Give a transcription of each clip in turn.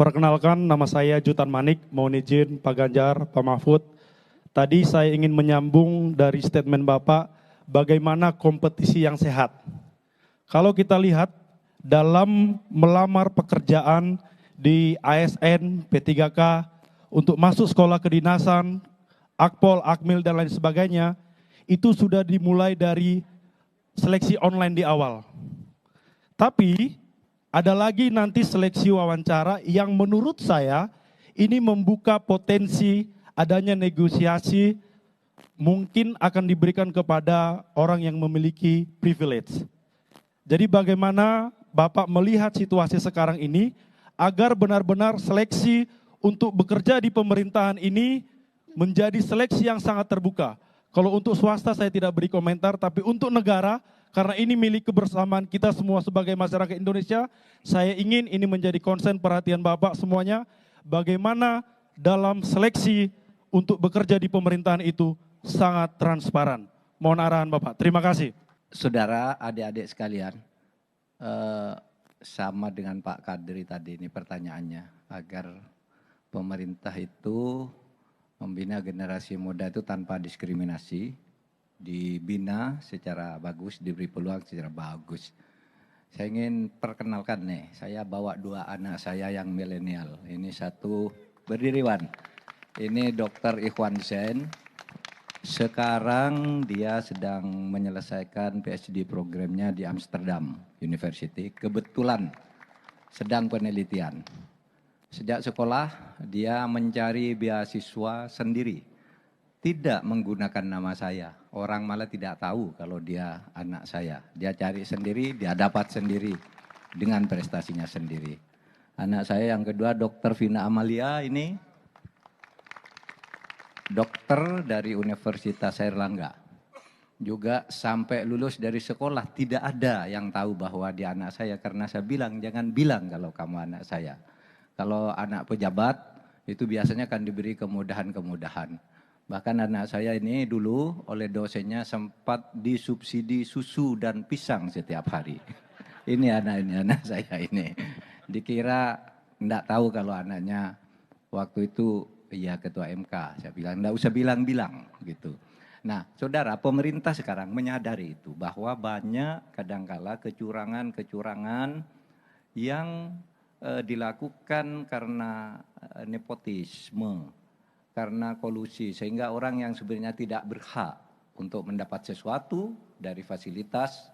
Perkenalkan, nama saya Jutan Manik, mohon izin Pak Ganjar, Pak Mahfud. Tadi saya ingin menyambung dari statement Bapak, bagaimana kompetisi yang sehat. Kalau kita lihat dalam melamar pekerjaan di ASN, P3K, untuk masuk sekolah kedinasan, Akpol, Akmil, dan lain sebagainya, itu sudah dimulai dari seleksi online di awal. Tapi ada lagi nanti seleksi wawancara yang menurut saya ini membuka potensi adanya negosiasi mungkin akan diberikan kepada orang yang memiliki privilege. Jadi bagaimana Bapak melihat situasi sekarang ini agar benar-benar seleksi untuk bekerja di pemerintahan ini menjadi seleksi yang sangat terbuka. Kalau untuk swasta saya tidak beri komentar, tapi untuk negara, karena ini milik kebersamaan kita semua sebagai masyarakat Indonesia, saya ingin ini menjadi konsen perhatian Bapak semuanya, bagaimana dalam seleksi untuk bekerja di pemerintahan itu sangat transparan. Mohon arahan Bapak. Terima kasih. Saudara, adik-adik sekalian, sama dengan Pak Kadri tadi ini pertanyaannya, agar pemerintah itu membina generasi muda itu tanpa diskriminasi, dibina secara bagus, diberi peluang secara bagus. Saya ingin perkenalkan nih, saya bawa 2 anak saya yang milenial. Ini satu, berdiri Wan, ini Dr. Ikhwan Zain. Sekarang dia sedang menyelesaikan PhD programnya di Amsterdam University. Kebetulan sedang penelitian. Sejak sekolah dia mencari beasiswa sendiri. Tidak menggunakan nama saya. Orang malah tidak tahu kalau dia anak saya. Dia cari sendiri, dia dapat sendiri dengan prestasinya sendiri. Anak saya yang kedua Dr. Vina Amalia ini dokter dari Universitas Airlangga. Juga sampai lulus dari sekolah tidak ada yang tahu bahwa dia anak saya karena saya bilang jangan bilang kalau kamu anak saya. Kalau anak pejabat itu biasanya akan diberi kemudahan-kemudahan. Bahkan anak saya ini dulu oleh dosennya sempat disubsidi susu dan pisang setiap hari. Ini anak saya ini. Dikira enggak tahu kalau anaknya waktu itu ya ketua MK. Saya bilang enggak usah bilang-bilang gitu. Nah, saudara, pemerintah sekarang menyadari itu bahwa banyak kadangkala kecurangan-kecurangan yang dilakukan karena nepotisme, karena kolusi, sehingga orang yang sebenarnya tidak berhak untuk mendapat sesuatu dari fasilitas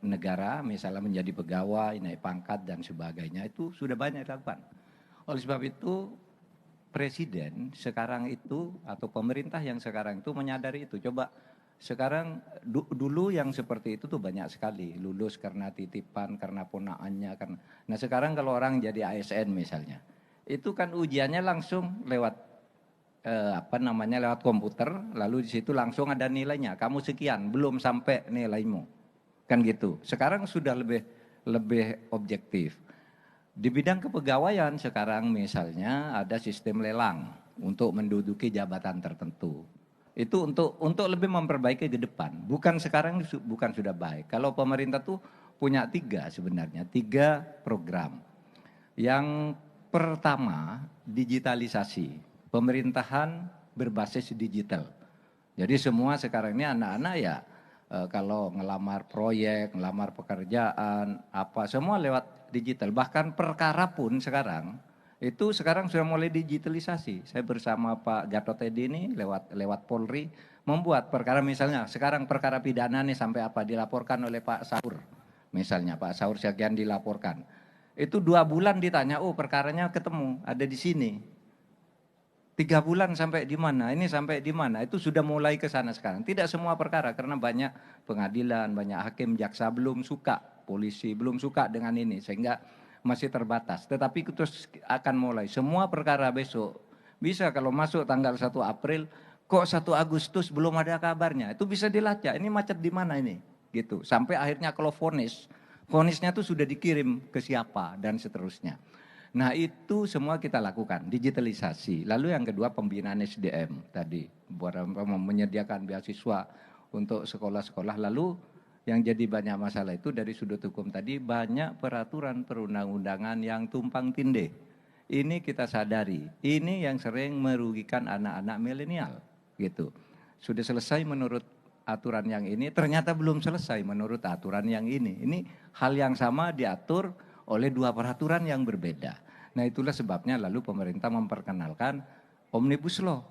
negara, misalnya menjadi pegawai, naik pangkat dan sebagainya, itu sudah banyak dilakukan. Oleh sebab itu, presiden sekarang itu atau pemerintah yang sekarang itu menyadari itu. Coba sekarang dulu yang seperti itu tuh banyak sekali, lulus karena titipan, karena ponaannya, karena. Nah sekarang kalau orang jadi ASN misalnya, itu kan ujiannya langsung lewat lewat komputer, lalu di situ langsung ada nilainya. Kamu sekian, belum sampai nilaimu, kan gitu. Sekarang sudah lebih objektif. Di bidang kepegawaian sekarang misalnya ada sistem lelang untuk menduduki jabatan tertentu. Itu untuk lebih memperbaiki ke depan. Bukan sekarang, bukan sudah baik. Kalau pemerintah tuh punya 3 program. Yang pertama, digitalisasi. Pemerintahan berbasis digital. Jadi semua sekarang ini anak-anak ya kalau ngelamar proyek, ngelamar pekerjaan, semua lewat digital. Bahkan perkara pun sekarang itu sekarang sudah mulai digitalisasi. Saya bersama Pak Gatot Edi ini lewat Polri membuat perkara, misalnya sekarang perkara pidana nih sampai dilaporkan oleh Pak Saur. Misalnya Pak Saur sekian dilaporkan. Itu 2 bulan ditanya, oh perkaranya ketemu, ada di sini. 3 bulan sampai di mana, ini sampai di mana, itu sudah mulai ke sana sekarang. Tidak semua perkara karena banyak pengadilan, banyak hakim, jaksa belum suka, polisi belum suka dengan ini sehingga masih terbatas. Tetapi terus akan mulai semua perkara besok. Bisa kalau masuk tanggal 1 April, kok 1 Agustus belum ada kabarnya. Itu bisa dilacak, ini macet di mana ini, gitu. Sampai akhirnya kalau vonisnya itu sudah dikirim ke siapa dan seterusnya. Nah itu semua kita lakukan, digitalisasi. Lalu yang kedua pembinaan SDM tadi, menyediakan beasiswa untuk sekolah-sekolah. Lalu yang jadi banyak masalah itu dari sudut hukum tadi banyak peraturan perundang-undangan yang tumpang tindih. Ini kita sadari, ini yang sering merugikan anak-anak milenial gitu. Sudah selesai menurut aturan yang ini, ternyata belum selesai menurut aturan yang ini. Ini hal yang sama diatur oleh dua peraturan yang berbeda. Nah itulah sebabnya lalu pemerintah memperkenalkan Omnibus Law.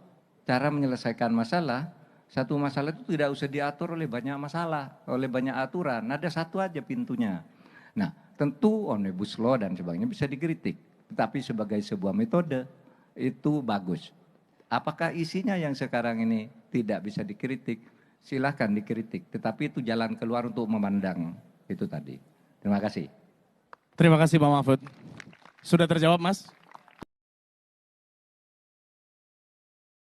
Cara menyelesaikan masalah, satu masalah itu tidak usah diatur oleh banyak masalah, oleh banyak aturan. Ada satu aja pintunya. Nah tentu Omnibus Law dan sebagainya bisa dikritik. Tetapi sebagai sebuah metode itu bagus. Apakah isinya yang sekarang ini tidak bisa dikritik? Silahkan dikritik. Tetapi itu jalan keluar untuk memandang itu tadi. Terima kasih. Terima kasih Pak Mahfud. Sudah terjawab Mas?